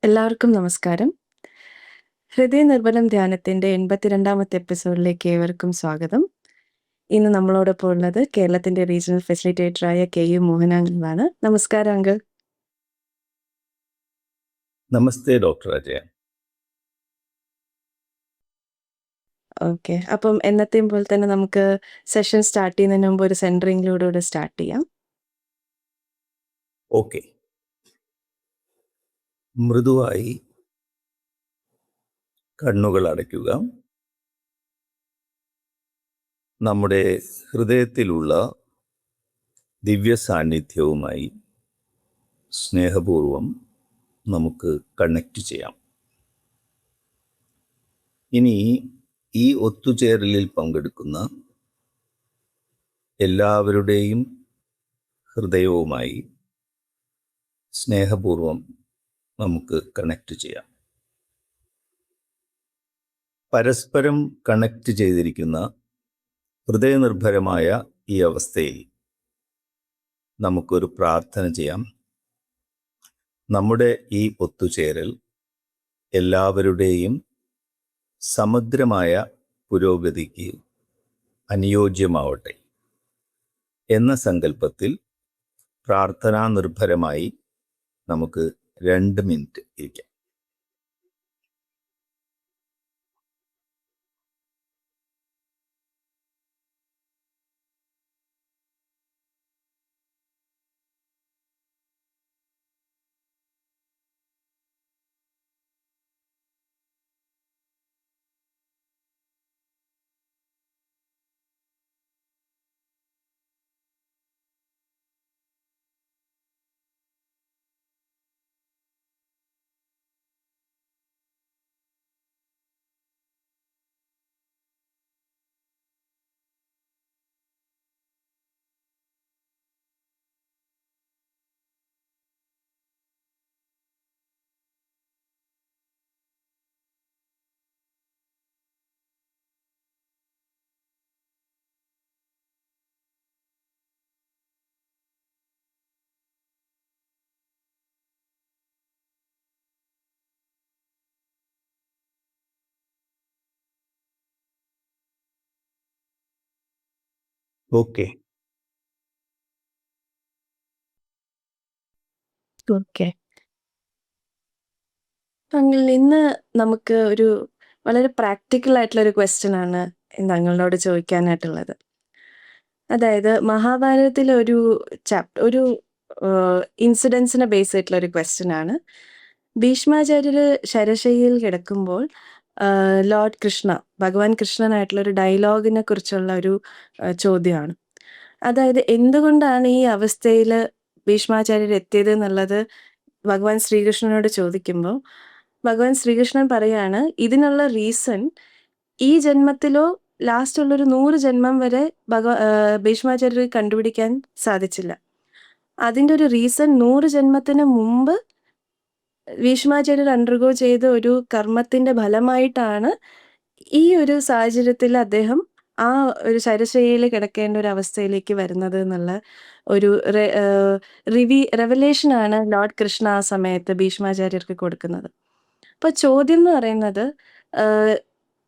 എല്ലാവർക്കും നമസ്കാരം. ഹൃദയനിർഭരം ധ്യാനത്തിന്റെ 82ാമത്തെ എപ്പിസോഡിലേക്ക് ഏവർക്കും സ്വാഗതം. ഇന്ന് നമ്മളോടൊപ്പം ഉള്ളത് കേരളത്തിന്റെ റീജിയണൽ ഫെസിലിറ്റേറ്ററായ കെ.യു. മോഹനാങ്കിളാണ്. നമസ്കാരം അങ്കിൾ. നമസ്തേ ഡോക്ടർ അജയ. ഓക്കെ. അപ്പം എന്നത്തെയും പോലെ തന്നെ നമുക്ക് സെഷൻ സ്റ്റാർട്ട് ചെയ്യുന്നതിന് മുമ്പ് ഒരു സെൻറ്ററിങ്ങിലൂടെ സ്റ്റാർട്ട് ചെയ്യാം. ഓക്കെ. മൃദുവായി കണ്ണുകൾ അടയ്ക്കുക. നമ്മുടെ ഹൃദയത്തിലുള്ള ദിവ്യ സാന്നിധ്യവുമായി സ്നേഹപൂർവം നമുക്ക് കണക്റ്റ് ചെയ്യാം. ഇനി ഈ ഒത്തുചേരലിൽ പങ്കെടുക്കുന്ന എല്ലാവരുടെയും ഹൃദയവുമായി സ്നേഹപൂർവം നമുക്ക് കണക്റ്റ് ചെയ്യാം. പരസ്പരം കണക്റ്റ് ചെയ്തിരിക്കുന്ന ഹൃദയനിർഭരമായ ഈ അവസ്ഥയിൽ നമുക്കൊരു പ്രാർത്ഥന ചെയ്യാം. നമ്മുടെ ഈ ഒത്തുചേരൽ എല്ലാവരുടെയും സമഗ്രമായ പുരോഗതിക്ക് അനുയോജ്യമാവട്ടെ എന്ന സങ്കല്പത്തിൽ പ്രാർത്ഥനാ നിർഭരമായി നമുക്ക് 2 മിനിറ്റ് ഇരിക്കാം. ഓക്കെ. ഓക്കെ. അങ്കിൾ, ഇന്ന് നമുക്ക് ഒരു വളരെ പ്രാക്ടിക്കൽ ആയിട്ടുള്ള ഒരു ക്വസ്റ്റ്യൻ ആണ് ഇന്ന് അങ്കിളിനോട് ചോദിക്കാനായിട്ടുള്ളത്. അതായത് മഹാഭാരതത്തിലെ ഒരു ഇൻസിഡൻസിനെ ബേസ് ആയിട്ടുള്ള ഒരു ക്വസ്റ്റ്യൻ ആണ്. ഭീഷ്മാചാര്യര് ശരശയ്യയിൽ കിടക്കുമ്പോൾ ലോർഡ് കൃഷ്ണ, ഭഗവാൻ കൃഷ്ണനായിട്ടുള്ള ഒരു ഡയലോഗിനെ കുറിച്ചുള്ള ഒരു ചോദ്യമാണ്. അതായത് എന്തുകൊണ്ടാണ് ഈ അവസ്ഥയിൽ ഭീഷ്മാചാര്യർ എത്തിയത് എന്നുള്ളത് ഭഗവാൻ ശ്രീകൃഷ്ണനോട് ചോദിക്കുമ്പോൾ ഭഗവാൻ ശ്രീകൃഷ്ണൻ പറയാണ്, ഇതിനുള്ള റീസൺ ഈ ജന്മത്തിലോ ലാസ്റ്റ് ഉള്ളൊരു 100 ജന്മം വരെ ഭീഷ്മാചാര്യർ കണ്ടുപിടിക്കാൻ സാധിച്ചില്ല. അതിൻ്റെ ഒരു റീസൺ 100 ജന്മത്തിന് മുമ്പ് ഭീഷ്മാചാര്യർ അണ്ടർഗോ ചെയ്ത ഒരു കർമ്മത്തിന്റെ ഫലമായിട്ടാണ് ഈ ഒരു സാഹചര്യത്തിൽ അദ്ദേഹം ആ ഒരു ശരശയ്യയിൽ കിടക്കേണ്ട ഒരു അവസ്ഥയിലേക്ക് വരുന്നത് എന്നുള്ള ഒരു റെവലേഷനാണ് ലോർഡ് കൃഷ്ണ ആ സമയത്ത് ഭീഷ്മാചാര്യർക്ക് കൊടുക്കുന്നത്. അപ്പൊ ചോദ്യം എന്ന് പറയുന്നത്,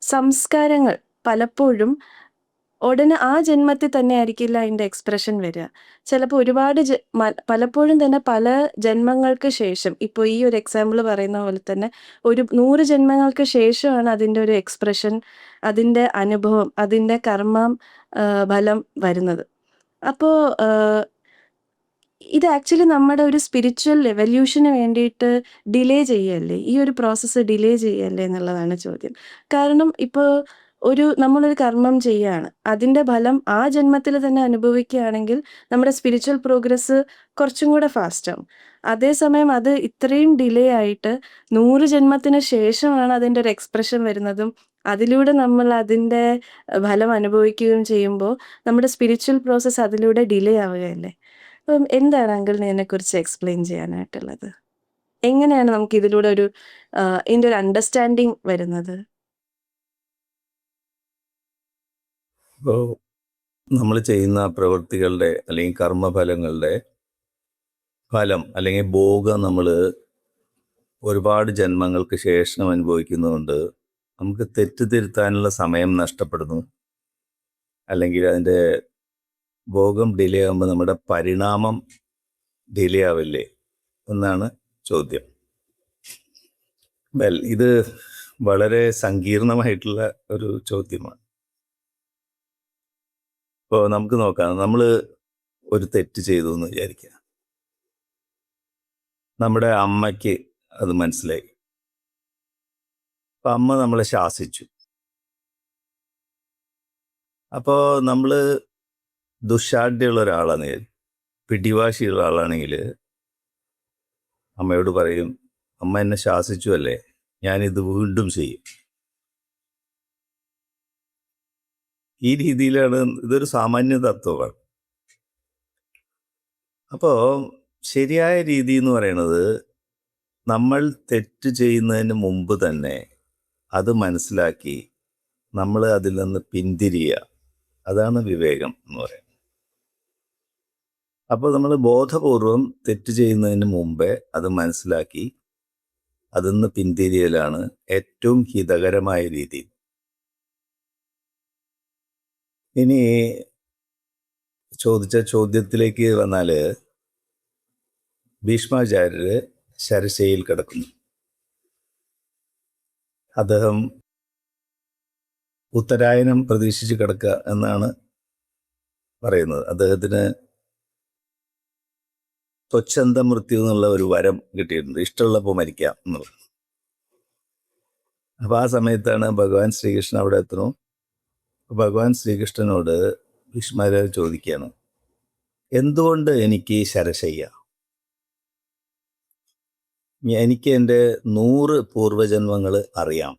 സംസ്കാരങ്ങൾ പലപ്പോഴും ഉടനെ ആ ജന്മത്തിൽ തന്നെ ആയിരിക്കില്ല അതിൻ്റെ എക്സ്പ്രഷൻ വരിക. ചിലപ്പോൾ ഒരുപാട് പലപ്പോഴും തന്നെ പല ജന്മങ്ങൾക്ക് ശേഷം, ഇപ്പോൾ ഈ ഒരു എക്സാമ്പിൾ പറയുന്ന പോലെ തന്നെ ഒരു 100 ജന്മങ്ങൾക്ക് ശേഷമാണ് അതിൻ്റെ ഒരു എക്സ്പ്രഷൻ, അതിൻ്റെ അനുഭവം, അതിൻ്റെ കർമ്മം ഫലം വരുന്നത്. അപ്പോൾ ഇത് ആക്ച്വലി നമ്മുടെ ഒരു സ്പിരിച്വൽ എവല്യൂഷന് വേണ്ടിയിട്ട് ഡിലേ ചെയ്യല്ലേ, ഈ ഒരു പ്രോസസ്സ് ഡിലേ ചെയ്യല്ലേ എന്നുള്ളതാണ് ചോദ്യം. കാരണം ഇപ്പോൾ നമ്മളൊരു കർമ്മം ചെയ്യുകയാണ്, അതിൻ്റെ ഫലം ആ ജന്മത്തിൽ തന്നെ അനുഭവിക്കുകയാണെങ്കിൽ നമ്മുടെ സ്പിരിച്വൽ പ്രോഗ്രസ് കുറച്ചും കൂടെ ഫാസ്റ്റ് ആവും. അതേസമയം അത് ഇത്രയും ഡിലേ ആയിട്ട് 100 ജന്മത്തിന് ശേഷമാണ് അതിൻ്റെ ഒരു എക്സ്പ്രഷൻ വരുന്നതും അതിലൂടെ നമ്മൾ അതിൻ്റെ ഫലം അനുഭവിക്കുകയും ചെയ്യുമ്പോൾ നമ്മുടെ സ്പിരിച്വൽ പ്രോസസ്സ് അതിലൂടെ ഡിലേ ആവുകയല്ലേ. അപ്പം എന്താണ് അങ്കിളിന് ഇതിനെക്കുറിച്ച് എക്സ്പ്ലെയിൻ ചെയ്യാനായിട്ടുള്ളത്? എങ്ങനെയാണ് നമുക്ക് ഇതിലൂടെ ഇതിൻ്റെ ഒരു അണ്ടർസ്റ്റാൻഡിങ് വരുന്നത്? ഇപ്പോൾ നമ്മൾ ചെയ്യുന്ന പ്രവൃത്തികളുടെ അല്ലെങ്കിൽ കർമ്മഫലങ്ങളുടെ ഫലം അല്ലെങ്കിൽ ഭോഗം നമ്മൾ ഒരുപാട് ജന്മങ്ങൾക്ക് ശേഷം അനുഭവിക്കുന്നതുകൊണ്ട് നമുക്ക് തെറ്റ് തിരുത്താനുള്ള സമയം നഷ്ടപ്പെടുന്നു. അല്ലെങ്കിൽ അതിൻ്റെ ഭോഗം ഡിലേ ആകുമ്പോൾ നമ്മുടെ പരിണാമം ഡിലേ ആവില്ലേ എന്നാണ് ചോദ്യം. ഇത് വളരെ സങ്കീർണമായിട്ടുള്ള ഒരു ചോദ്യമാണ്. ഇപ്പോൾ നമുക്ക് നോക്കാം, നമ്മൾ ഒരു തെറ്റ് ചെയ്തു എന്ന് വിചാരിക്കുക. നമ്മുടെ അമ്മയ്ക്ക് അത് മനസ്സിലായി. അപ്പം അമ്മ നമ്മളെ ശാസിച്ചു. അപ്പോൾ നമ്മൾ ദുശ്ശാഠ്യമുള്ള ഒരാളാണ്, പിടിവാശിയുള്ള ആളാണെങ്കിൽ അമ്മയോട് പറയും, അമ്മ എന്നെ ശാസിച്ചു അല്ലേ, ഞാനിത് വീണ്ടും ചെയ്യും. ഈ രീതിയിലാണ്. ഇതൊരു സാമാന്യ തത്വമാണ്. അപ്പോൾ ശരിയായ രീതി എന്ന് പറയുന്നത്, നമ്മൾ തെറ്റ് ചെയ്യുന്നതിന് മുമ്പ് തന്നെ അത് മനസ്സിലാക്കി നമ്മൾ അതിൽ നിന്ന് പിന്തിരിയുക. അതാണ് വിവേകം എന്ന് പറയുന്നത്. അപ്പോൾ നമ്മൾ ബോധപൂർവം തെറ്റ് ചെയ്യുന്നതിന് മുമ്പേ അത് മനസ്സിലാക്കി അതിൽ നിന്ന് പിന്തിരിയലാണ് ഏറ്റവും ഹിതകരമായ രീതി. ഇനി ചോദിച്ച ചോദ്യത്തിലേക്ക് വന്നാൽ, ഭീഷ്മാചാര്യർ ശരശയിൽ കിടക്കുന്നു. അദ്ദേഹം ഉത്തരായനം പ്രതീക്ഷിച്ച് കിടക്കുക എന്നാണ് പറയുന്നത്. അദ്ദേഹത്തിന് സ്വച്ഛന്ത മൃത്യു എന്നുള്ള ഒരു വരം കിട്ടിയിട്ടുണ്ട്, ഇഷ്ടമുള്ളപ്പോൾ മരിക്കാം എന്നുള്ളത്. അപ്പോൾ ആ സമയത്താണ് ഭഗവാൻ ശ്രീകൃഷ്ണൻ അവിടെ എത്തുന്നു. ഭഗവാൻ ശ്രീകൃഷ്ണനോട് ഭീഷ്മാചാര്യർ ചോദിക്കുകയാണ്, എന്തുകൊണ്ട് എനിക്ക് ശരശയ്യ? എനിക്ക് എൻ്റെ 100 പൂർവജന്മങ്ങൾ അറിയാം.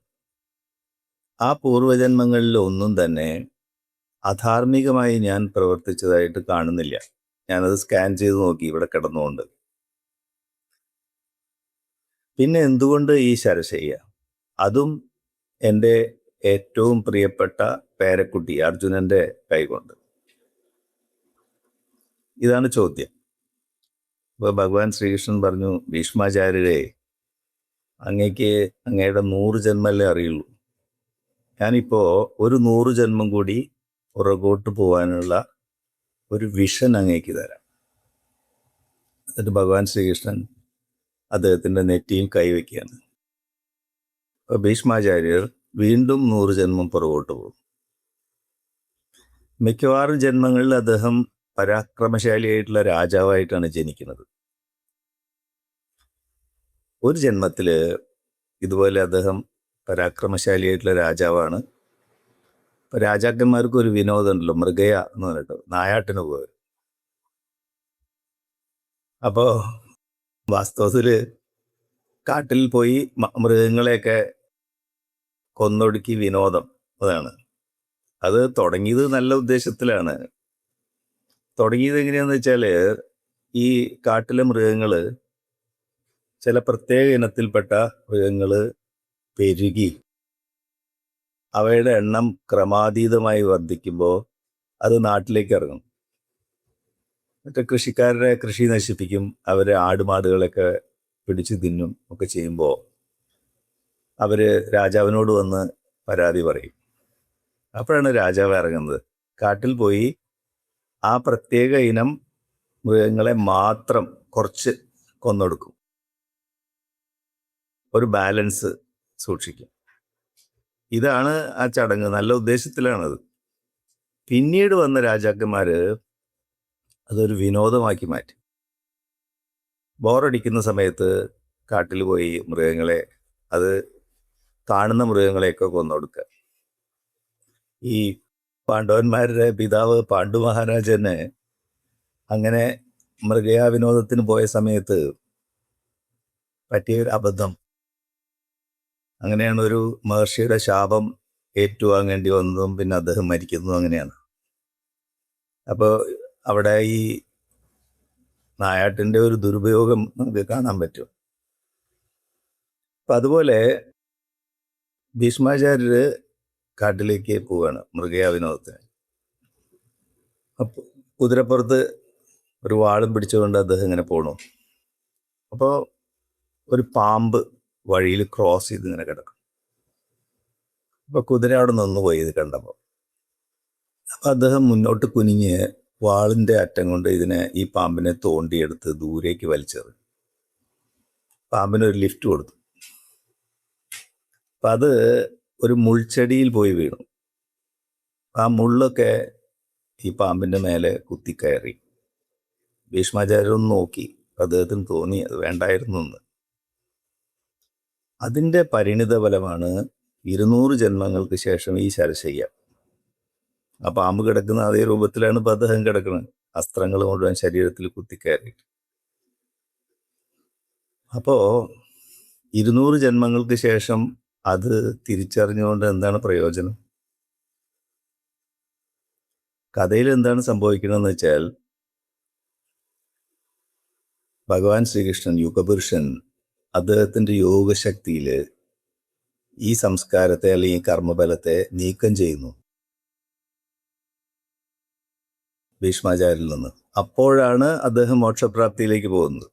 ആ പൂർവജന്മങ്ങളിൽ ഒന്നും തന്നെ അധാർമികമായി ഞാൻ പ്രവർത്തിച്ചതായിട്ട് കാണുന്നില്ല. ഞാനത് സ്കാൻ ചെയ്ത് നോക്കി ഇവിടെ കിടന്നുകൊണ്ട്. പിന്നെ എന്തുകൊണ്ട് ഈ ശരശയ്യ? അതും എൻ്റെ ഏറ്റവും പ്രിയപ്പെട്ട പേരക്കുട്ടി അർജുനൻ്റെ കൈകൊണ്ട്. ഇതാണ് ചോദ്യം. അപ്പോൾ ഭഗവാൻ ശ്രീകൃഷ്ണൻ പറഞ്ഞു, ഭീഷ്മാചാര്യരെ, അങ്ങേക്ക് അങ്ങയുടെ 100 ജന്മല്ലേ അറിയുള്ളൂ. ഞാനിപ്പോൾ ഒരു 100 ജന്മം കൂടി പുറകോട്ട് പോകാനുള്ള ഒരു വിഷൻ അങ്ങേക്ക് തരാം. എന്നിട്ട് ഭഗവാൻ ശ്രീകൃഷ്ണൻ അദ്ദേഹത്തിൻ്റെ നെറ്റിയിൽ കൈവയ്ക്കുകയാണ്. അപ്പോൾ ഭീഷ്മാചാര്യർ വീണ്ടും 100 ജന്മം പുറകോട്ട് പോകും. മിക്കവാറും ജന്മങ്ങളിൽ അദ്ദേഹം പരാക്രമശാലിയായിട്ടുള്ള രാജാവായിട്ടാണ് ജനിക്കുന്നത്. ഒരു ജന്മത്തിൽ ഇതുപോലെ അദ്ദേഹം പരാക്രമശാലിയായിട്ടുള്ള രാജാവാണ്. ഇപ്പോൾ രാജാക്കന്മാർക്ക് ഒരു വിനോദമുണ്ടല്ലോ, മൃഗയ എന്ന് പറഞ്ഞിട്ട്, നായാട്ടിന് പോയി. അപ്പോൾ വാസ്തവത്തിൽ കാട്ടിൽ പോയി മൃഗങ്ങളെയൊക്കെ കൊന്നൊടുക്കി വിനോദം. അതാണ് അത് തുടങ്ങിയത്. നല്ല ഉദ്ദേശത്തിലാണ് തുടങ്ങിയത്. എങ്ങനെയാണെന്ന് വെച്ചാൽ, ഈ കാട്ടിലെ മൃഗങ്ങൾ, ചില പ്രത്യേക ഇനത്തിൽപ്പെട്ട മൃഗങ്ങൾ പെരുകി അവയുടെ എണ്ണം ക്രമാതീതമായി വർദ്ധിക്കുമ്പോൾ അത് നാട്ടിലേക്ക് ഇറങ്ങും. മറ്റേ കൃഷിക്കാരുടെ കൃഷി നശിപ്പിക്കും, അവരെ ആടുമാടുകളൊക്കെ പിടിച്ച് തിന്നും ഒക്കെ ചെയ്യുമ്പോൾ അവർ രാജാവിനോട് വന്ന് പരാതി പറയും. അപ്പോഴാണ് രാജാവ് ഇറങ്ങുന്നത്. കാട്ടിൽ പോയി ആ പ്രത്യേക ഇനം മൃഗങ്ങളെ മാത്രം കുറച്ച് കൊന്നൊടുക്കും, ഒരു ബാലൻസ് സൂക്ഷിക്കും. ഇതാണ് ആ ചടങ്ങ്. നല്ല ഉദ്ദേശത്തിലാണത്. പിന്നീട് വന്ന രാജാക്കന്മാർ അതൊരു വിനോദമാക്കി മാറ്റി. ബോറടിക്കുന്ന സമയത്ത് കാട്ടിൽ പോയി മൃഗങ്ങളെ, അത് കാണുന്ന മൃഗങ്ങളെയൊക്കെ കൊന്നൊടുക്കുക. ഈ പാണ്ഡവന്മാരുടെ പിതാവ് പാണ്ഡു മഹാരാജന് അങ്ങനെ മൃഗയാ വിനോദത്തിന് പോയ സമയത്ത് പറ്റിയൊരു അബദ്ധം. അങ്ങനെയാണ് ഒരു മഹർഷിയുടെ ശാപം ഏറ്റുവാങ്ങേണ്ടി വന്നതും പിന്നെ അദ്ദേഹം മരിക്കുന്നതും അങ്ങനെയാണ്. അപ്പോൾ അവിടെ ഈ നായാട്ടിൻ്റെ ഒരു ദുരുപയോഗം നമുക്ക് കാണാൻ പറ്റും. അപ്പം അതുപോലെ ഭീഷ്മാചാര്യർ കാട്ടിലേക്ക് പോവുകയാണ് മൃഗയാ വിനോദത്തിന്. അപ്പോൾ കുതിരപ്പുറത്ത് ഒരു വാളും പിടിച്ചുകൊണ്ട് അദ്ദേഹം ഇങ്ങനെ പോണു. അപ്പോൾ ഒരു പാമ്പ് വഴിയിൽ ക്രോസ് ചെയ്ത് ഇങ്ങനെ കിടക്കും. അപ്പോൾ കുതിര അവിടെ നിന്ന് പോയി ഇത് കണ്ടപ്പോൾ. അപ്പം അദ്ദേഹം മുന്നോട്ട് കുനിഞ്ഞ് വാളിൻ്റെ അറ്റം കൊണ്ട് ഈ പാമ്പിനെ തോണ്ടിയെടുത്ത് ദൂരേക്ക് വലിച്ചത്. പാമ്പിനൊരു ലിഫ്റ്റ് കൊടുത്തു. അപ്പം അത് ഒരു മുൾച്ചെടിയിൽ പോയി വീണു. ആ മുള്ളൊക്കെ ഈ പാമ്പിൻ്റെ മേലെ കുത്തിക്കയറി. ഭീഷ്മാചാര്യരൊന്ന് നോക്കി. അദ്ദേഹത്തിന് തോന്നി അത് വേണ്ടായിരുന്നു എന്ന്. അതിൻ്റെ പരിണിത ഫലമാണ് 200 ജന്മങ്ങൾക്ക് ശേഷം ഈ ശരശയ്യ. ആ പാമ്പ് കിടക്കുന്ന അതേ രൂപത്തിലാണ് ഇപ്പം അദ്ദേഹം കിടക്കുന്നത്, അസ്ത്രങ്ങൾ മുഴുവൻ ശരീരത്തിൽ കുത്തിക്കയറി. അപ്പോൾ 200 ജന്മങ്ങൾക്ക് ശേഷം അത് തിരിച്ചറിഞ്ഞുകൊണ്ട് എന്താണ് പ്രയോജനം? കഥയിൽ എന്താണ് സംഭവിക്കണമെന്ന് വെച്ചാൽ, ഭഗവാൻ ശ്രീകൃഷ്ണൻ യുഗപുരുഷൻ അദ്ദേഹത്തിൻ്റെ യോഗശക്തിയിൽ ഈ സംസ്കാരത്തെ അല്ലെങ്കിൽ കർമ്മബലത്തെ നീക്കം ചെയ്യുന്നു ഭീഷ്മാചാര്യരിൽ നിന്ന്. അപ്പോഴാണ് അദ്ദേഹം മോക്ഷപ്രാപ്തിയിലേക്ക് പോകുന്നത്.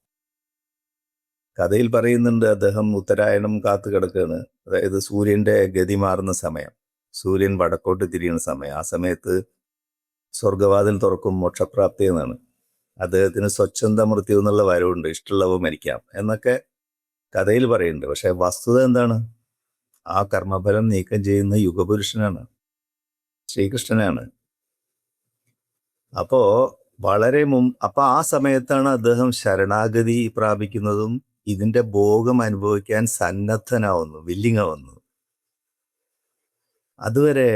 കഥയിൽ പറയുന്നുണ്ട്, അദ്ദേഹം ഉത്തരായണം കാത്തു കിടക്കുകയാണ്. അതായത് സൂര്യൻ്റെ ഗതി മാറുന്ന സമയം, സൂര്യൻ വടക്കോട്ട് തിരിയുന്ന സമയം. ആ സമയത്ത് സ്വർഗവാതിൽ തുറക്കും മോക്ഷപ്രാപ്തി എന്നാണ്. അദ്ദേഹത്തിന് സ്വച്ഛന്ത മൃത്യു എന്നുള്ള വരവുണ്ട്, ഇഷ്ടമുള്ളവ മരിക്കാം എന്നൊക്കെ കഥയിൽ പറയുന്നുണ്ട്. പക്ഷെ വസ്തുത എന്താണ്? ആ കർമ്മഫലം നീക്കം ചെയ്യുന്ന യുഗപുരുഷനാണ്, ശ്രീകൃഷ്ണനാണ്. അപ്പോൾ അപ്പോൾ ആ സമയത്താണ് അദ്ദേഹം ശരണാഗതി പ്രാപിക്കുന്നതും ഇതിൻ്റെ ഭോഗം അനുഭവിക്കാൻ സന്നദ്ധനാവുന്നു, വില്ലിങ്ങാവുന്നു. അതുവരെ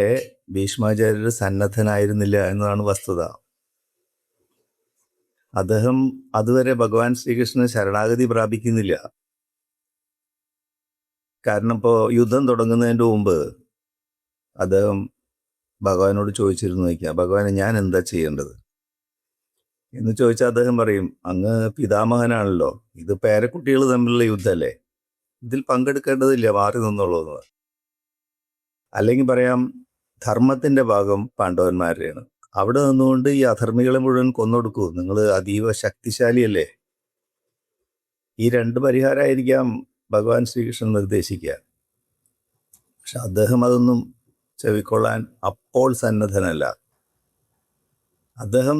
ഭീഷ്മാചാര്യർ സന്നദ്ധനായിരുന്നില്ല എന്നതാണ് വസ്തുത. അദ്ദേഹം അതുവരെ ഭഗവാൻ ശ്രീകൃഷ്ണന് ശരണാഗതി പ്രാപിക്കുന്നില്ല. കാരണം ഇപ്പോൾ യുദ്ധം തുടങ്ങുന്നതിൻ്റെ മുമ്പ് അദ്ദേഹം ഭഗവാനോട് ചോദിച്ചിരുന്നു വയ്ക്കുക, ഭഗവാനെ ഞാൻ എന്താ ചെയ്യേണ്ടത് എന്ന് ചോദിച്ചാൽ അദ്ദേഹം പറയും, അങ്ങ് പിതാമഹനാണല്ലോ, ഇത് പേരക്കുട്ടികൾ തമ്മിലുള്ള യുദ്ധമല്ലേ, ഇതിൽ പങ്കെടുക്കേണ്ടതില്ല, മാറി നിന്നുള്ളൂ എന്ന്. അല്ലെങ്കിൽ പറയാം, ധർമ്മത്തിൻ്റെ ഭാഗം പാണ്ഡവന്മാരുടെയാണ്, അവിടെ നിന്നുകൊണ്ട് ഈ അധർമ്മികളെ മുഴുവൻ കൊന്നൊടുക്കൂ, നിങ്ങൾ അതീവ ശക്തിശാലിയല്ലേ. ഈ 2 പരിഹാരമായിരിക്കാം ഭഗവാൻ ശ്രീകൃഷ്ണൻ നിർദ്ദേശിക്കുക. പക്ഷെ അദ്ദേഹം അതൊന്നും ചെവിക്കൊള്ളാൻ അപ്പോൾ സന്നദ്ധനല്ല. അദ്ദേഹം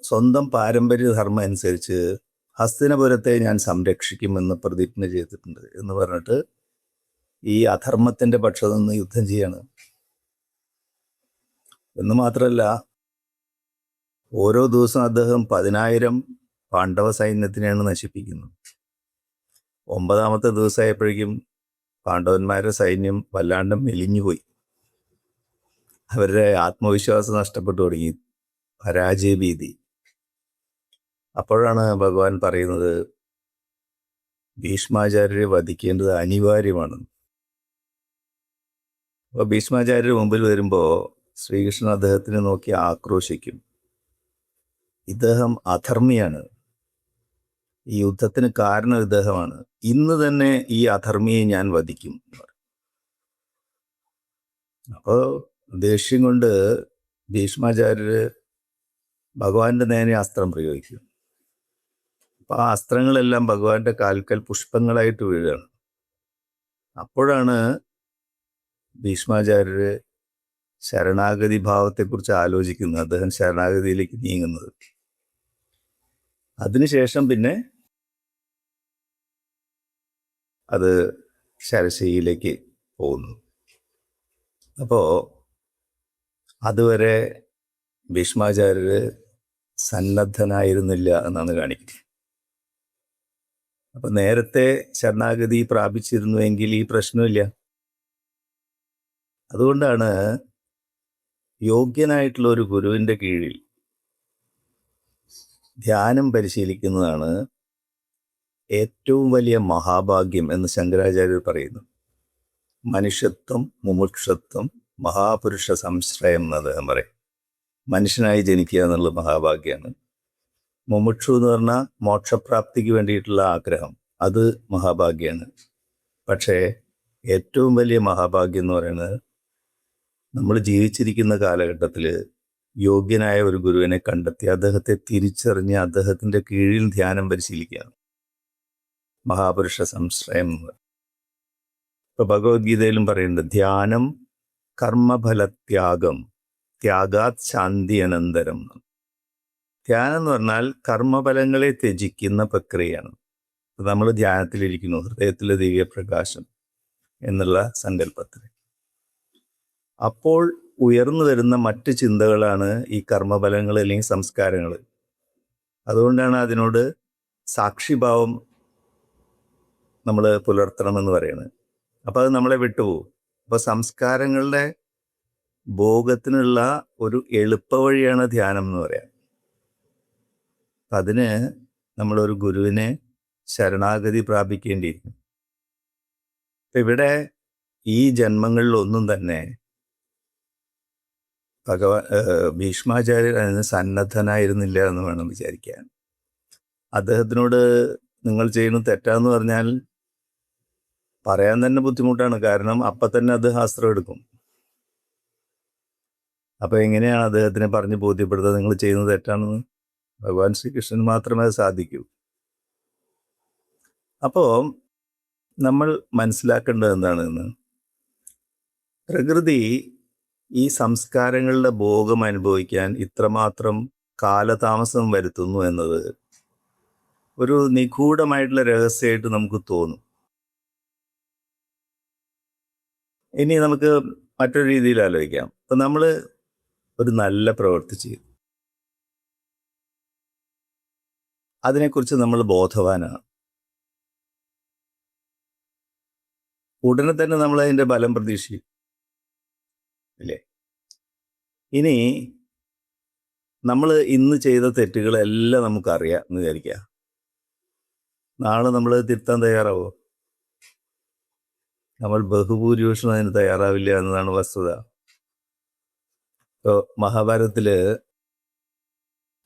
സ്വന്തം പാരമ്പര്യ ധർമ്മം അനുസരിച്ച് ഹസ്തിനപുരത്തെ ഞാൻ സംരക്ഷിക്കുമെന്ന് പ്രതിജ്ഞ ചെയ്തിട്ടുണ്ട് എന്ന് പറഞ്ഞിട്ട് ഈ അധർമ്മത്തിൻ്റെ പക്ഷത്ത് നിന്ന് യുദ്ധം ചെയ്യാണ്. എന്ന് മാത്രമല്ല, ഓരോ ദിവസം അദ്ദേഹം 10,000 പാണ്ഡവ സൈന്യത്തിനെയാണ് നശിപ്പിക്കുന്നത്. 9ാമത്തെ ദിവസമായപ്പോഴേക്കും പാണ്ഡവന്മാരുടെ സൈന്യം വല്ലാണ്ട് മെലിഞ്ഞുപോയി. അവരുടെ ആത്മവിശ്വാസം നഷ്ടപ്പെട്ടു തുടങ്ങി, പരാജയഭീതി. അപ്പോഴാണ് ഭഗവാൻ പറയുന്നത്, ഭീഷ്മാചാര്യരെ വധിക്കേണ്ടത് അനിവാര്യമാണ്. അപ്പോൾ ഭീഷ്മാചാര്യർ മുമ്പിൽ വരുമ്പോൾ ശ്രീകൃഷ്ണൻ അദ്ദേഹത്തിനെ നോക്കി ആക്രോശിക്കും, ഇദ്ദേഹം അധർമ്മിയാണ്, ഈ യുദ്ധത്തിന് കാരണം ഇദ്ദേഹമാണ്, ഇന്ന് തന്നെ ഈ അധർമ്മിയെ ഞാൻ വധിക്കും. അപ്പോൾ ദേഷ്യം കൊണ്ട് ഭീഷ്മാചാര്യർ ഭഗവാന്റെ നേരെ അസ്ത്രം പ്രയോഗിക്കും. അപ്പോൾ ആ അസ്ത്രങ്ങളെല്ലാം ഭഗവാന്റെ കാൽക്കൽ പുഷ്പങ്ങളായിട്ട് വീഴുകയാണ്. അപ്പോഴാണ് ഭീഷ്മാചാര്യർ ശരണാഗതി ഭാവത്തെക്കുറിച്ച് ആലോചിക്കുന്നത്, അദ്ദേഹം ശരണാഗതിയിലേക്ക് നീങ്ങുന്നത്. അതിനുശേഷം പിന്നെ അത് ശരശയ്യയിലേക്ക് പോകുന്നു. അപ്പോൾ അതുവരെ ഭീഷ്മാചാര്യർ സന്നദ്ധനായിരുന്നില്ല എന്നാണ് കാണിക്കുന്നത്. അപ്പം നേരത്തെ ശരണാഗതി പ്രാപിച്ചിരുന്നുവെങ്കിൽ ഈ പ്രശ്നമില്ല. അതുകൊണ്ടാണ് യോഗ്യനായിട്ടുള്ള ഒരു ഗുരുവിൻ്റെ കീഴിൽ ധ്യാനം പരിശീലിക്കുന്നതാണ് ഏറ്റവും വലിയ മഹാഭാഗ്യം എന്ന് ശങ്കരാചാര്യർ പറയുന്നു. മനുഷ്യത്വം, മുമുക്ഷത്വം, മഹാപുരുഷ സംശ്രയം എന്ന് അദ്ദേഹം പറയും. മനുഷ്യനായി ജനിക്കുക എന്നുള്ളത് മഹാഭാഗ്യമാണ്. മുമുക്ഷു എന്ന് പറഞ്ഞാൽ മോക്ഷപ്രാപ്തിക്ക് വേണ്ടിയിട്ടുള്ള ആഗ്രഹം, അത് മഹാഭാഗ്യമാണ്. പക്ഷേ ഏറ്റവും വലിയ മഹാഭാഗ്യം എന്ന് പറയുന്നത് നമ്മൾ ജീവിച്ചിരിക്കുന്ന കാലഘട്ടത്തിൽ യോഗ്യനായ ഒരു ഗുരുവിനെ കണ്ടെത്തി അദ്ദേഹത്തെ തിരിച്ചറിഞ്ഞ് അദ്ദേഹത്തിൻ്റെ കീഴിൽ ധ്യാനം പരിശീലിക്കുകയാണ് മഹാപുരുഷ സംശ്രയം എന്ന്. ഇപ്പൊ ഭഗവത്ഗീതയിലും പറയുന്നുണ്ട്, ധ്യാനം കർമ്മഫലത്യാഗം ത്യാഗാത് ശാന്തി അനന്തരം. ധ്യാനം എന്ന് പറഞ്ഞാൽ കർമ്മഫലങ്ങളെ ത്യജിക്കുന്ന പ്രക്രിയയാണ്. നമ്മൾ ധ്യാനത്തിലിരിക്കുന്നു, ഹൃദയത്തിലെ ദിവ്യപ്രകാശം എന്നുള്ള സങ്കല്പത്തിൽ. അപ്പോൾ ഉയർന്നു വരുന്ന മറ്റ് ചിന്തകളാണ് ഈ കർമ്മഫലങ്ങൾ അല്ലെങ്കിൽ സംസ്കാരങ്ങൾ. അതുകൊണ്ടാണ് അതിനോട് സാക്ഷിഭാവം നമ്മൾ പുലർത്തണമെന്ന് പറയുന്നത്. അപ്പം അത് നമ്മളെ വിട്ടുപോകും. അപ്പോൾ സംസ്കാരങ്ങളുടെ ഭോഗത്തിനുള്ള ഒരു എളുപ്പവഴിയാണ് ധ്യാനം എന്ന് പറയാം. അതിന് നമ്മളൊരു ഗുരുവിനെ ശരണാഗതി പ്രാപിക്കേണ്ടിയിരിക്കും. ഇവിടെ ഈ ജന്മങ്ങളിലൊന്നും തന്നെ ഭീഷ്മാചാര്യർ അതിന് സന്നദ്ധനായിരുന്നില്ല എന്ന് വേണം വിചാരിക്കാൻ. അദ്ദേഹത്തിനോട് നിങ്ങൾ ചെയ്യുന്നത് തെറ്റാന്ന് പറഞ്ഞാൽ പറയാൻ തന്നെ ബുദ്ധിമുട്ടാണ്. കാരണം അപ്പം തന്നെ അദ്ദേഹം അസ്ത്രം എടുക്കും. അപ്പം എങ്ങനെയാണ് അദ്ദേഹത്തിനെ പറഞ്ഞ് ബോധ്യപ്പെടുത്തുക നിങ്ങൾ ചെയ്യുന്നത് തെറ്റാണെന്ന്? ഭഗവാൻ ശ്രീകൃഷ്ണൻ മാത്രമേ അത് സാധിക്കൂ. അപ്പോൾ നമ്മൾ മനസ്സിലാക്കേണ്ടത് എന്താണെന്ന്, പ്രകൃതി ഈ സംസ്കാരങ്ങളുടെ ഭോഗം അനുഭവിക്കാൻ ഇത്രമാത്രം കാലതാമസം വരുത്തുന്നു എന്നത് ഒരു നിഗൂഢമായിട്ടുള്ള രഹസ്യമായിട്ട് നമുക്ക് തോന്നും. ഇനി നമുക്ക് മറ്റൊരു രീതിയിൽ ആലോചിക്കാം. ഇപ്പം നമ്മൾ ഒരു നല്ല പ്രവൃത്തി ചെയ്തു, അതിനെക്കുറിച്ച് നമ്മൾ ബോധവാനാണ്. ഉടനെ തന്നെ നമ്മൾ അതിൻ്റെ ഫലം പ്രതീക്ഷിക്കും, ഇല്ലേ? ഇനി നമ്മൾ ഇന്ന് ചെയ്ത തെറ്റുകളെല്ലാം നമുക്കറിയാം എന്ന് വിചാരിക്കുക. നാളെ നമ്മൾ തിരുത്താൻ തയ്യാറാവോ? നമ്മൾ ബഹുഭൂരിപക്ഷം അതിന് തയ്യാറാവില്ല എന്നതാണ് വസ്തുത. ഇപ്പോൾ മഹാഭാരതത്തിൽ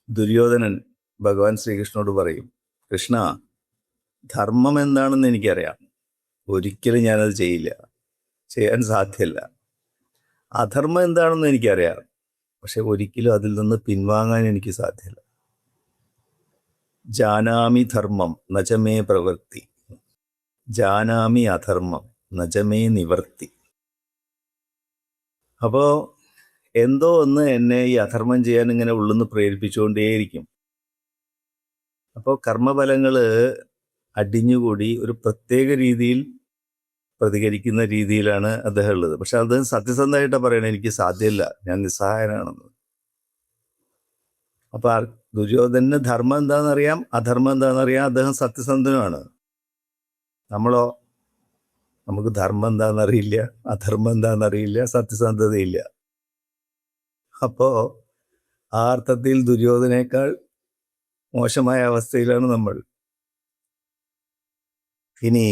ദുര്യോധനൻ ഭഗവാൻ ശ്രീകൃഷ്ണനോട് പറയും, കൃഷ്ണ, ധർമ്മം എന്താണെന്ന് എനിക്കറിയാം, ഒരിക്കലും ഞാനത് ചെയ്യില്ല, ചെയ്യാൻ സാധ്യമല്ല. അധർമ്മം എന്താണെന്ന് എനിക്കറിയാം, പക്ഷെ ഒരിക്കലും അതിൽ നിന്ന് പിൻവാങ്ങാൻ എനിക്ക് സാധ്യമല്ല. ജാനാമി ധർമ്മം നചമേ പ്രവൃത്തി, ജാനാമി അധർമ്മം നചമേ നിവർത്തി. അപ്പോൾ എന്തോ ഒന്ന് എന്നെ ഈ അധർമ്മം ചെയ്യാൻ ഇങ്ങനെ ഉള്ളുന്ന് പ്രേരിപ്പിച്ചുകൊണ്ടേയിരിക്കും. അപ്പോൾ കർമ്മഫലങ്ങൾ അടിഞ്ഞുകൂടി ഒരു പ്രത്യേക രീതിയിൽ പ്രതികരിക്കുന്ന രീതിയിലാണ് അദ്ദേഹം ഉള്ളത്. പക്ഷെ അദ്ദേഹം സത്യസന്ധമായിട്ടാണ് പറയണത്, എനിക്ക് സാധ്യമല്ല, ഞാൻ നിസ്സഹായനാണെന്ന്. അപ്പോൾ ദുര്യോധനന് ധർമ്മം എന്താണെന്നറിയാം, അധർമ്മം എന്താണെന്നറിയാം, അദ്ദേഹം സത്യസന്ധനുമാണ്. നമ്മളോ, നമുക്ക് ധർമ്മം എന്താണെന്നറിയില്ല, അധർമ്മം എന്താണെന്നറിയില്ല, സത്യസന്ധതയില്ല. അപ്പോൾ ആ അർത്ഥത്തിൽ ദുര്യോധനേക്കാൾ മോശമായ അവസ്ഥയിലാണ് നമ്മൾ. ഇനി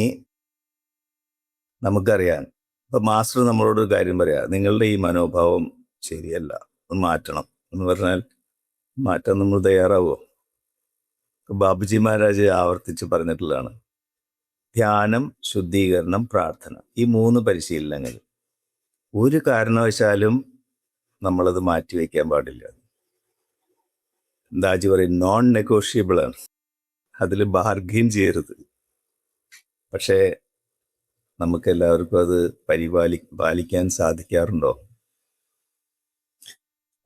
നമുക്കറിയാം, ഇപ്പം മാസ്റ്റർ നമ്മളോടൊരു കാര്യം പറയാം, നിങ്ങളുടെ ഈ മനോഭാവം ശരിയല്ല, ഒന്ന് മാറ്റണം എന്ന് പറഞ്ഞാൽ മാറ്റാൻ നമ്മൾ തയ്യാറാവുമോ? ബാബുജി മഹാരാജ് ആവർത്തിച്ച് പറഞ്ഞിട്ടുള്ളതാണ്, ധ്യാനം, ശുദ്ധീകരണം, പ്രാർത്ഥന, ഈ 3 പരിശീലനങ്ങൾ ഒരു കാരണവശാലും നമ്മളത് മാറ്റിവെക്കാൻ പാടില്ല. എന്താജി പറയും, നോൺ നെഗോഷ്യബിളാണ്, അതിൽ ബാർഗെയിൻ ചെയ്യരുത്. പക്ഷേ നമുക്കെല്ലാവർക്കും അത് പാലിക്കാൻ സാധിക്കാറുണ്ടോ?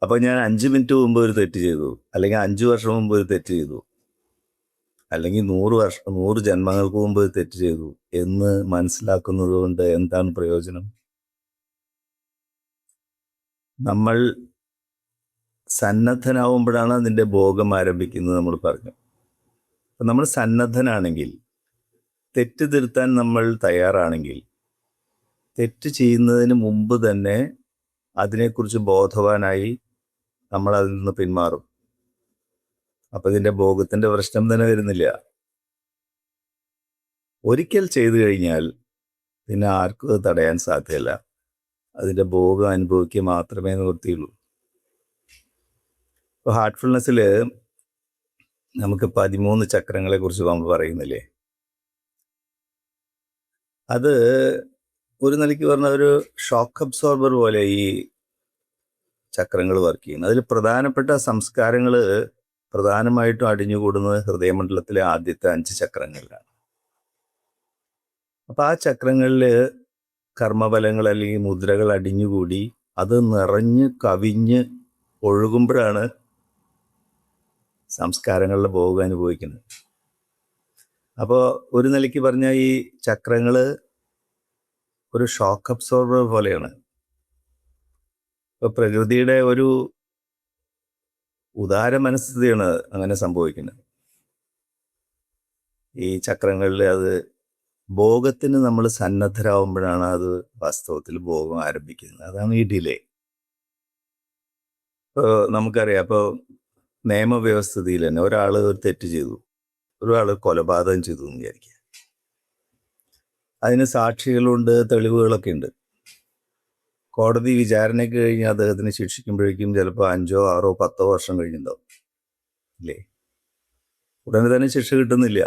അപ്പോൾ ഞാൻ 5 മിനിറ്റ് മുമ്പ് ഒരു തെറ്റ് ചെയ്തു, അല്ലെങ്കിൽ 5 വർഷം മുമ്പ് ഒരു തെറ്റ് ചെയ്തു, അല്ലെങ്കിൽ 100 ജന്മങ്ങൾക്ക് മുമ്പ് ഒരു തെറ്റ് ചെയ്തു എന്ന് മനസ്സിലാക്കുന്നത് കൊണ്ട് എന്താണ് പ്രയോജനം? നമ്മൾ സന്നദ്ധനാവുമ്പോഴാണ് അതിൻ്റെ ഭോഗം ആരംഭിക്കുന്നത് നമ്മൾ പറഞ്ഞു. അപ്പം നമ്മൾ സന്നദ്ധനാണെങ്കിൽ, തെറ്റ് തിരുത്താൻ നമ്മൾ തയ്യാറാണെങ്കിൽ, തെറ്റ് ചെയ്യുന്നതിന് മുമ്പ് തന്നെ അതിനെക്കുറിച്ച് ബോധവാനായി നമ്മൾ അതിൽ നിന്ന് പിന്മാറും. അപ്പം ഇതിൻ്റെ ഭോഗത്തിൻ്റെ പ്രശ്നം തന്നെ വരുന്നില്ല. ഒരിക്കൽ ചെയ്തു കഴിഞ്ഞാൽ പിന്നെ ആർക്കും അത് തടയാൻ സാധ്യമല്ല, അതിൻ്റെ ഭോഗം അനുഭവിക്കുക മാത്രമേ നിവൃത്തിയുള്ളൂ. ഇപ്പോൾ ഹാർട്ട്ഫുൾനെസ്സിൽ നമുക്ക് 13 ചക്രങ്ങളെ കുറിച്ച് നമ്മൾ പറയുന്നില്ലേ, അത് ഒരു നിലയ്ക്ക് പറഞ്ഞാൽ ഒരു ഷോക്ക് അബ്സോർബർ പോലെ ഈ ചക്രങ്ങൾ വർക്ക് ചെയ്യുന്നു. അതിൽ പ്രധാനപ്പെട്ട സംസ്കാരങ്ങൾ പ്രധാനമായിട്ടും അടിഞ്ഞുകൂടുന്നത് ഹൃദയമണ്ഡലത്തിലെ ആദ്യത്തെ 5 ചക്രങ്ങളിലാണ്. അപ്പോൾ ആ ചക്രങ്ങളിൽ കർമ്മഫലങ്ങൾ അല്ലെങ്കിൽ മുദ്രകൾ അടിഞ്ഞുകൂടി അത് നിറഞ്ഞ് കവിഞ്ഞ് ഒഴുകുമ്പോഴാണ് സംസ്കാരങ്ങളുടെ ഭോഗം അനുഭവിക്കുന്നത്. അപ്പോൾ ഒരു നിലയ്ക്ക് പറഞ്ഞാൽ ഈ ചക്രങ്ങൾ ഒരു ഷോക്ക് അബ്സോർബർ പോലെയാണ്. ഇപ്പോൾ പ്രകൃതിയുടെ ഒരു ഉദാര മനസ്ഥിതിയാണ് അങ്ങനെ സംഭവിക്കുന്നത്. ഈ ചക്രങ്ങളിൽ അത് ഭോഗത്തിന് നമ്മൾ സന്നദ്ധരാകുമ്പോഴാണ് അത് വാസ്തവത്തിൽ ഭോഗം ആരംഭിക്കുന്നത്. അതാണ് ഈ ഡിലേ. ഇപ്പോൾ നമുക്കറിയാം, ഇപ്പോൾ നിയമവ്യവസ്ഥിതിയിൽ തന്നെ ഒരാൾ ഒരു തെറ്റ് ചെയ്തു, ഒരാൾ കൊലപാതകം ചെയ്തു എന്ന് വിചാരിക്കുക. അതിന് സാക്ഷികളുണ്ട്, തെളിവുകളൊക്കെ ഉണ്ട്. കോടതി വിചാരണയ്ക്ക് കഴിഞ്ഞ് അദ്ദേഹത്തിന് ശിക്ഷിക്കുമ്പോഴേക്കും ചിലപ്പോൾ 5, 6, 10 വർഷം കഴിഞ്ഞിട്ടുണ്ടാവും, ഇല്ലേ? ഉടനെ തന്നെ ശിക്ഷ കിട്ടുന്നില്ല.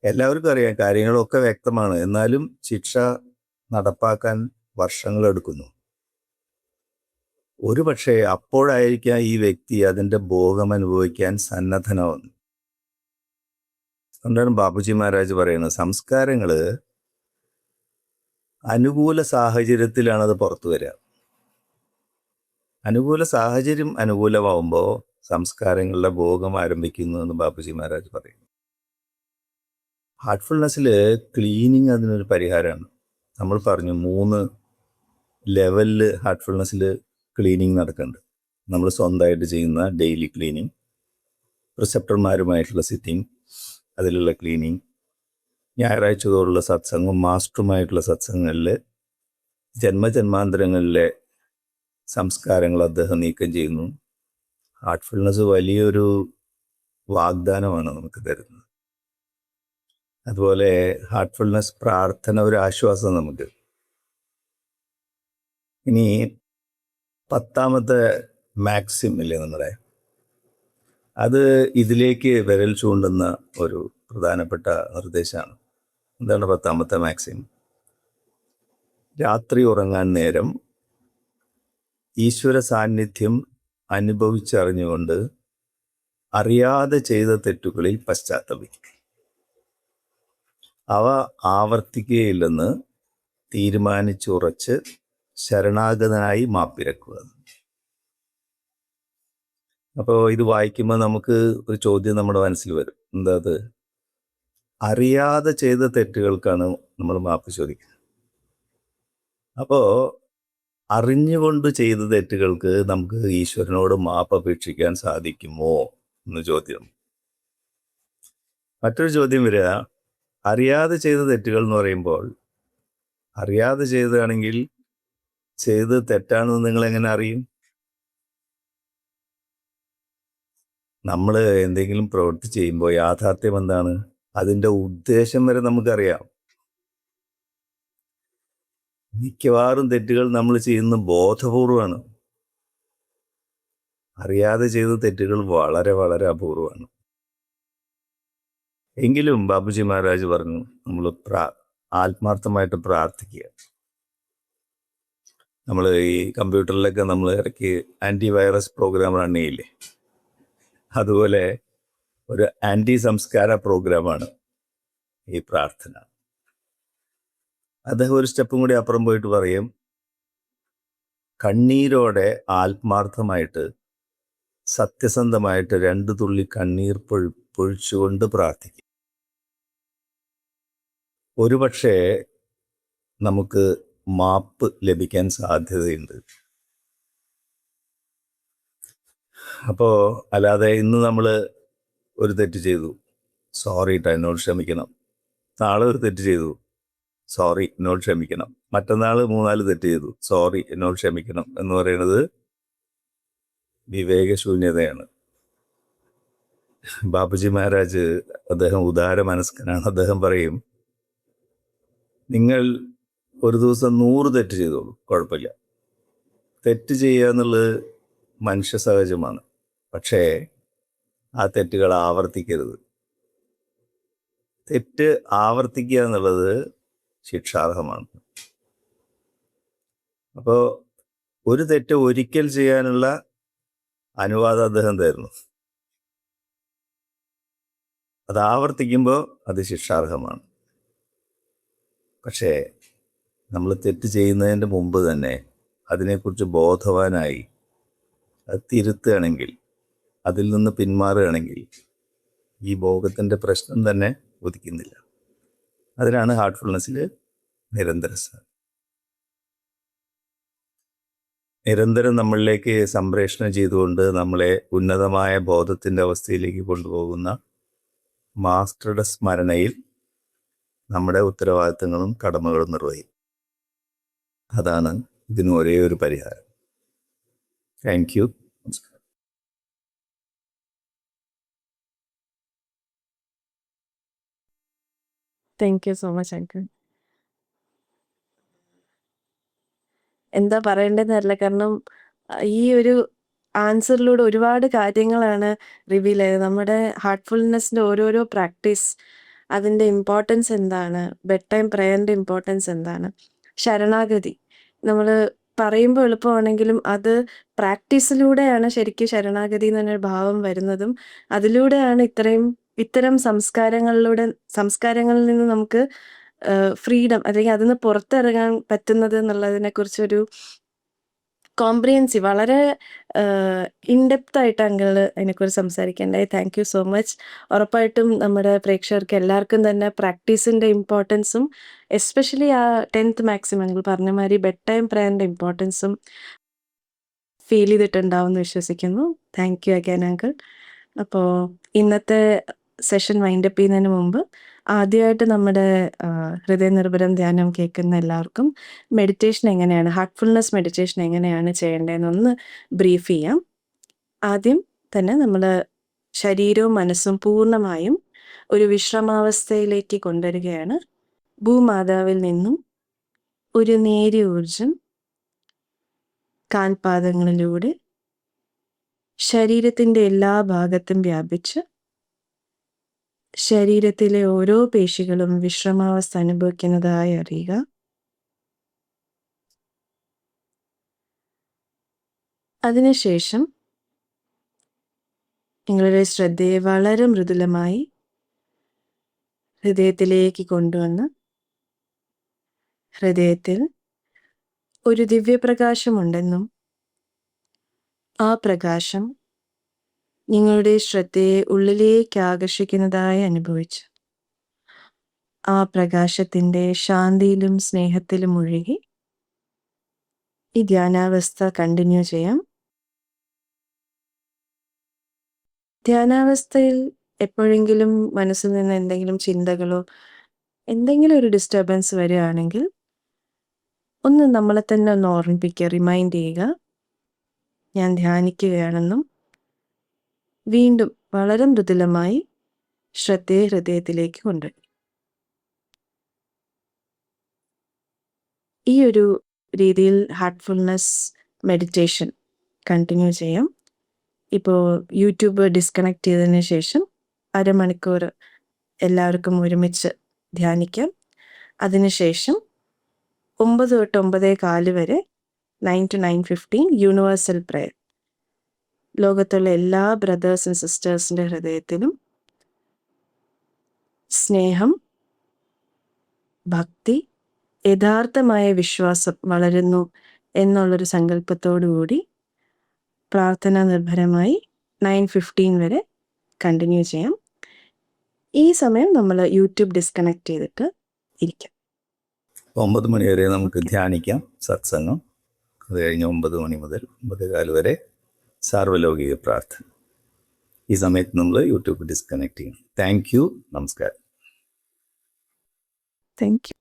എല്ലാവർക്കും അറിയാം, കാര്യങ്ങളൊക്കെ വ്യക്തമാണ്. എന്നാലും ശിക്ഷ നടപ്പാക്കാൻ വർഷങ്ങളെടുക്കുന്നു. ഒരു പക്ഷേ അപ്പോഴായിരിക്കാം ഈ വ്യക്തി അതിൻ്റെ ഭോഗം അനുഭവിക്കാൻ സന്നദ്ധനാവുന്നു. അതുകൊണ്ടാണ് ബാബുജി മഹാരാജ് പറയുന്നത്, സംസ്കാരങ്ങൾ അനുകൂല സാഹചര്യത്തിലാണ് അത് പുറത്തു വരിക. അനുകൂല സാഹചര്യം അനുകൂലമാവുമ്പോൾ സംസ്കാരങ്ങളുടെ ഭോഗം ആരംഭിക്കുന്നു എന്ന് ബാബുജി മഹാരാജ് പറയുന്നു. ഹാർട്ട്ഫുൾനെസ്സിൽ ക്ലീനിങ് അതിനൊരു പരിഹാരമാണ്. നമ്മൾ പറഞ്ഞു 3 ലെവലിൽ ഹാർട്ട്ഫുൾനെസ്സിൽ ക്ലീനിങ് നടക്കുന്നുണ്ട്. നമ്മൾ സ്വന്തമായിട്ട് ചെയ്യുന്ന ഡെയിലി ക്ലീനിങ്, റിസപ്റ്റർമാരുമായിട്ടുള്ള സിറ്റിംഗ്, അതിലുള്ള ക്ലീനിങ്, ഞായറാഴ്ച തോറുള്ള സത്സംഗം, മാസ്റ്ററുമായിട്ടുള്ള സത്സംഗങ്ങളിൽ ജന്മജന്മാന്തരങ്ങളിലെ സംസ്കാരങ്ങൾ അദ്ദേഹം നീക്കം ചെയ്യുന്നു. ഹാർട്ട്ഫുൾനെസ് വലിയൊരു വാഗ്ദാനമാണ് നമുക്ക് തരുന്നത്. അതുപോലെ ഹാർട്ട്ഫുൾനെസ് പ്രാർത്ഥന ഒരു ആശ്വാസം നമുക്ക്. ഇനി 10ാമത്തെ മാക്സിം ഇല്ലേ നമ്മുടെ, അത് ഇതിലേക്ക് വിരൽ ചൂണ്ടുന്ന ഒരു പ്രധാനപ്പെട്ട നിർദ്ദേശമാണ്. എന്താണ് 10ാമത്തെ മാക്സിം? രാത്രി ഉറങ്ങാൻ നേരം ഈശ്വര സാന്നിധ്യം അനുഭവിച്ചറിഞ്ഞുകൊണ്ട് അറിയാതെ ചെയ്ത തെറ്റുകളിൽ പശ്ചാത്തപിക്കുക. അവ ആവർത്തിക്കുകയില്ലെന്ന് തീരുമാനിച്ചുറച്ച് ശരണാഗതനായി മാപ്പിരക്കുക. അപ്പോൾ ഇത് വായിക്കുമ്പോൾ നമുക്ക് ഒരു ചോദ്യം നമ്മുടെ മനസ്സിൽ വരും. എന്താ അത്? അറിയാതെ ചെയ്ത തെറ്റുകൾക്കാണ് നമ്മൾ മാപ്പ് ചോദിക്കുന്നത്. അപ്പോൾ അറിഞ്ഞുകൊണ്ട് ചെയ്ത തെറ്റുകൾക്ക് നമുക്ക് ഈശ്വരനോട് മാപ്പ് അപേക്ഷിക്കാൻ സാധിക്കുമോ എന്ന് ചോദ്യം. മറ്റൊരു ചോദ്യം വരിക, അറിയാതെ ചെയ്ത തെറ്റുകൾ എന്ന് പറയുമ്പോൾ, അറിയാതെ ചെയ്തതാണെങ്കിൽ ചെയ്ത് തെറ്റാണെന്ന് നിങ്ങൾ എങ്ങനെ അറിയും? നമ്മൾ എന്തെങ്കിലും പ്രവൃത്തി ചെയ്യുമ്പോൾ യാഥാർത്ഥ്യം എന്താണ്? അതിൻ്റെ ഉദ്ദേശം വരെ നമുക്കറിയാം. മിക്കവാറും തെറ്റുകൾ നമ്മൾ ചെയ്യുന്ന ബോധപൂർവമാണ്. അറിയാതെ ചെയ്ത തെറ്റുകൾ വളരെ വളരെ അപൂർവമാണ്. എങ്കിലും ബാബുജി മഹാരാജ് പറഞ്ഞു, നമ്മൾ ആത്മാർത്ഥമായിട്ട് പ്രാർത്ഥിക്കുക. നമ്മൾ ഈ കമ്പ്യൂട്ടറിലൊക്കെ നമ്മൾ ഇടയ്ക്ക് ആൻറ്റി വൈറസ് പ്രോഗ്രാം റൺ ചെയ്യില്ലേ, അതുപോലെ ഒരു ആൻറ്റി സംസ്കാര പ്രോഗ്രാമാണ് ഈ പ്രാർത്ഥന. അദ്ദേഹം ഒരു സ്റ്റെപ്പും കൂടി അപ്പുറം പോയിട്ട് പറയും, കണ്ണീരോടെ ആത്മാർത്ഥമായിട്ട് സത്യസന്ധമായിട്ട് 2 തുള്ളി കണ്ണീർ പൊഴിച്ചുകൊണ്ട് പ്രാർത്ഥിക്കും. ഒരുപക്ഷെ നമുക്ക് മാപ്പ് ലഭിക്കാൻ സാധ്യതയുണ്ട്. അപ്പോൾ അല്ലാതെ ഇന്ന് നമ്മൾ ഒരു തെറ്റ് ചെയ്തു, സോറി ട്ടോ, എന്നോട് ക്ഷമിക്കണം. നാളെ ഒരു തെറ്റ് ചെയ്തു, സോറി എന്നോട് ക്ഷമിക്കണം. മറ്റന്നാൾ 3-4 തെറ്റ് ചെയ്തു, സോറി എന്നോട് ക്ഷമിക്കണം എന്ന് പറയുന്നത് വിവേകശൂന്യതയാണ്. ബാബുജി മഹാരാജ്, അദ്ദേഹം ഉദാര മനസ്കനാണ്. അദ്ദേഹം പറയും, നിങ്ങൾ ഒരു ദിവസം 100 തെറ്റ് ചെയ്തോളൂ, കുഴപ്പമില്ല. തെറ്റ് ചെയ്യുക എന്നുള്ളത് മനുഷ്യ സഹജമാണ്. പക്ഷേ ആ തെറ്റുകൾ ആവർത്തിക്കരുത്. തെറ്റ് ആവർത്തിക്കുക എന്നുള്ളത് ശിക്ഷാർഹമാണ്. അപ്പോൾ ഒരു തെറ്റ് ഒരിക്കൽ ചെയ്യാനുള്ള അനുവാദം അദ്ദേഹം തരുന്നു. അത് ആവർത്തിക്കുമ്പോൾ അത് ശിക്ഷാർഹമാണ്. പക്ഷേ നമ്മൾ തെറ്റ് ചെയ്യുന്നതിൻ്റെ മുമ്പ് തന്നെ അതിനെക്കുറിച്ച് ബോധവാനായി അത് തിരുത്തുകയാണെങ്കിൽ, അതിൽ നിന്ന് പിന്മാറുകയാണെങ്കിൽ ഈ ഭോഗത്തിൻ്റെ പ്രശ്നം തന്നെ ഉദിക്കുന്നില്ല. അതിനാണ് ഹാർട്ട്ഫുൾനെസ്സിൽ നിരന്തരം നമ്മളിലേക്ക് സംപ്രേഷണം ചെയ്തുകൊണ്ട് നമ്മളെ ഉന്നതമായ ബോധത്തിൻ്റെ അവസ്ഥയിലേക്ക് കൊണ്ടുപോകുന്ന മാസ്റ്ററുടെ സ്മരണയിൽ നമ്മുടെ ഉത്തരവാദിത്തങ്ങളും കടമകളും നിർവഹിക്കും. അതാണ് ഇതിന് ഒരേ ഒരു പരിഹാരം. Thank you. Thank you so much uncle. എന്താ പറയേണ്ടതെന്നറിയില്ല. കാരണം ഈ ഒരു ആൻസറിലൂടെ ഒരുപാട് കാര്യങ്ങളാണ് റിവീൽ ചെയ്തത്. നമ്മുടെ ഹാർട്ട്ഫുൾനെസ്സിൻ്റെ ഓരോരോ പ്രാക്ടീസ്, അതിൻ്റെ ഇമ്പോർട്ടൻസ് എന്താണ്, ബെഡ് ടൈം പ്രയറിൻ്റെ ഇമ്പോർട്ടൻസ് എന്താണ്, ശരണാഗതി. നമ്മൾ പറയുമ്പോൾ എളുപ്പമാണെങ്കിലും അത് പ്രാക്ടീസിലൂടെയാണ് ശരിക്കും ശരണാഗതി എന്നൊരു ഭാവം വരുന്നതും അതിലൂടെയാണ് ഇത്തരം സംസ്കാരങ്ങളിൽ നിന്ന് നമുക്ക് ഫ്രീഡം അല്ലെങ്കിൽ അതിൽ നിന്ന് പുറത്തിറങ്ങാൻ പറ്റുന്നത് എന്നുള്ളതിനെക്കുറിച്ചൊരു കോംപ്രിഹെൻസീവ്, വളരെ ഇൻഡെപ്ത് ആയിട്ട് അങ്കിള് അതിനെക്കുറിച്ച് സംസാരിക്കേണ്ടായി. Thank you so much. ഉറപ്പായിട്ടും നമ്മുടെ പ്രേക്ഷകർക്ക് എല്ലാവർക്കും തന്നെ പ്രാക്ടീസിൻ്റെ ഇമ്പോർട്ടൻസും എസ്പെഷ്യലി ആ 10th മാക്സിമം അങ്കിൾ പറഞ്ഞ മാതിരി ബെഡ് ടൈം പ്രയറിൻ്റെ ഇമ്പോർട്ടൻസും ഫീൽ ചെയ്തിട്ടുണ്ടാവും എന്ന് വിശ്വസിക്കുന്നു. Thank you again uncle. അപ്പോൾ ഇന്നത്തെ സെഷൻ വൈൻഡപ്പ് ചെയ്യുന്നതിന് മുമ്പ് ആദ്യമായിട്ട് നമ്മുടെ ഹൃദയനിർഭരം ധ്യാനം കേൾക്കുന്ന എല്ലാവർക്കും മെഡിറ്റേഷൻ എങ്ങനെയാണ്, ഹാർട്ട്ഫുൾനെസ് മെഡിറ്റേഷൻ എങ്ങനെയാണ് ചെയ്യേണ്ടതെന്നൊന്ന് ബ്രീഫ് ചെയ്യാം. ആദ്യം തന്നെ നമ്മൾ ശരീരവും മനസ്സും പൂർണ്ണമായും ഒരു വിശ്രമാവസ്ഥയിലേക്ക് കൊണ്ടുവരികയാണ്. ഭൂമാതാവിൽ നിന്നും ഒരു നേരിയ ഊർജം കാൽപാദങ്ങളിലൂടെ ശരീരത്തിൻ്റെ എല്ലാ ഭാഗത്തും വ്യാപിച്ച് ശരീരത്തിലെ ഓരോ പേശികളും വിശ്രമാവസ്ഥ അനുഭവിക്കുന്നതായി അറിയുക. അതിനുശേഷം നിങ്ങളുടെ ശ്രദ്ധയെ വളരെ മൃദുലമായി ഹൃദയത്തിലേക്ക് കൊണ്ടുവന്ന് ഹൃദയത്തിൽ ഒരു ദിവ്യപ്രകാശമുണ്ടെന്നും ആ പ്രകാശം നിങ്ങളുടെ ശ്രദ്ധയെ ഉള്ളിലേക്ക് ആകർഷിക്കുന്നതായി അനുഭവിച്ച് ആ പ്രകാശത്തിൻ്റെ ശാന്തിയിലും സ്നേഹത്തിലും മുഴുകി ഈ ധ്യാനാവസ്ഥ കണ്ടിന്യൂ ചെയ്യാം. ധ്യാനാവസ്ഥയിൽ എപ്പോഴെങ്കിലും മനസ്സിൽ നിന്ന് എന്തെങ്കിലും ചിന്തകളോ എന്തെങ്കിലും ഒരു ഡിസ്റ്റർബൻസ് വരികയാണെങ്കിൽ ഒന്ന് നമ്മളെ തന്നെ ഒന്ന് ഓർമ്മിപ്പിക്കുക, റിമൈൻഡ് ചെയ്യുക, ഞാൻ ധ്യാനിക്കുകയാണെന്നും വീണ്ടും വളരെ മൃദുലമായി ശ്രദ്ധയെ ഹൃദയത്തിലേക്ക് കൊണ്ടുവരും. ഈ ഒരു രീതിയിൽ ഹാർട്ട്ഫുൾനെസ് മെഡിറ്റേഷൻ കണ്ടിന്യൂ ചെയ്യാം. ഇപ്പോൾ യൂട്യൂബ് ഡിസ്കണക്ട് ചെയ്തതിന് ശേഷം അരമണിക്കൂർ എല്ലാവർക്കും ഒരുമിച്ച് ധ്യാനിക്കാം. അതിനുശേഷം 9 തൊട്ട് 9:15 വരെ 9 to 9:15 യൂണിവേഴ്സൽ പ്രയർ. ലോകത്തുള്ള എല്ലാ ബ്രദേഴ്സ് ആൻഡ് സിസ്റ്റേഴ്സിൻ്റെ ഹൃദയത്തിലും സ്നേഹം, ഭക്തി, യഥാർത്ഥമായ വിശ്വാസം വളരുന്നു എന്നുള്ളൊരു സങ്കല്പത്തോടുകൂടി പ്രാർത്ഥന നിർഭരമായി 9:15 വരെ കണ്ടിന്യൂ ചെയ്യാം. ഈ സമയം നമ്മൾ യൂട്യൂബ് ഡിസ്കണക്ട് ചെയ്തിട്ട് ഇരിക്കാം. 9 മണി വരെ നമുക്ക് ധ്യാനിക്കാം, സത്സംഗം. അത് കഴിഞ്ഞ് 9 മണി മുതൽ 9:15 വരെ സാർവലൗകിക പ്രാർത്ഥന. ഈ സമയത്ത് നമ്മൾ യൂട്യൂബ് ഡിസ്കണക്ട് ചെയ്യണം. Thank you. നമസ്കാരം. Thank U.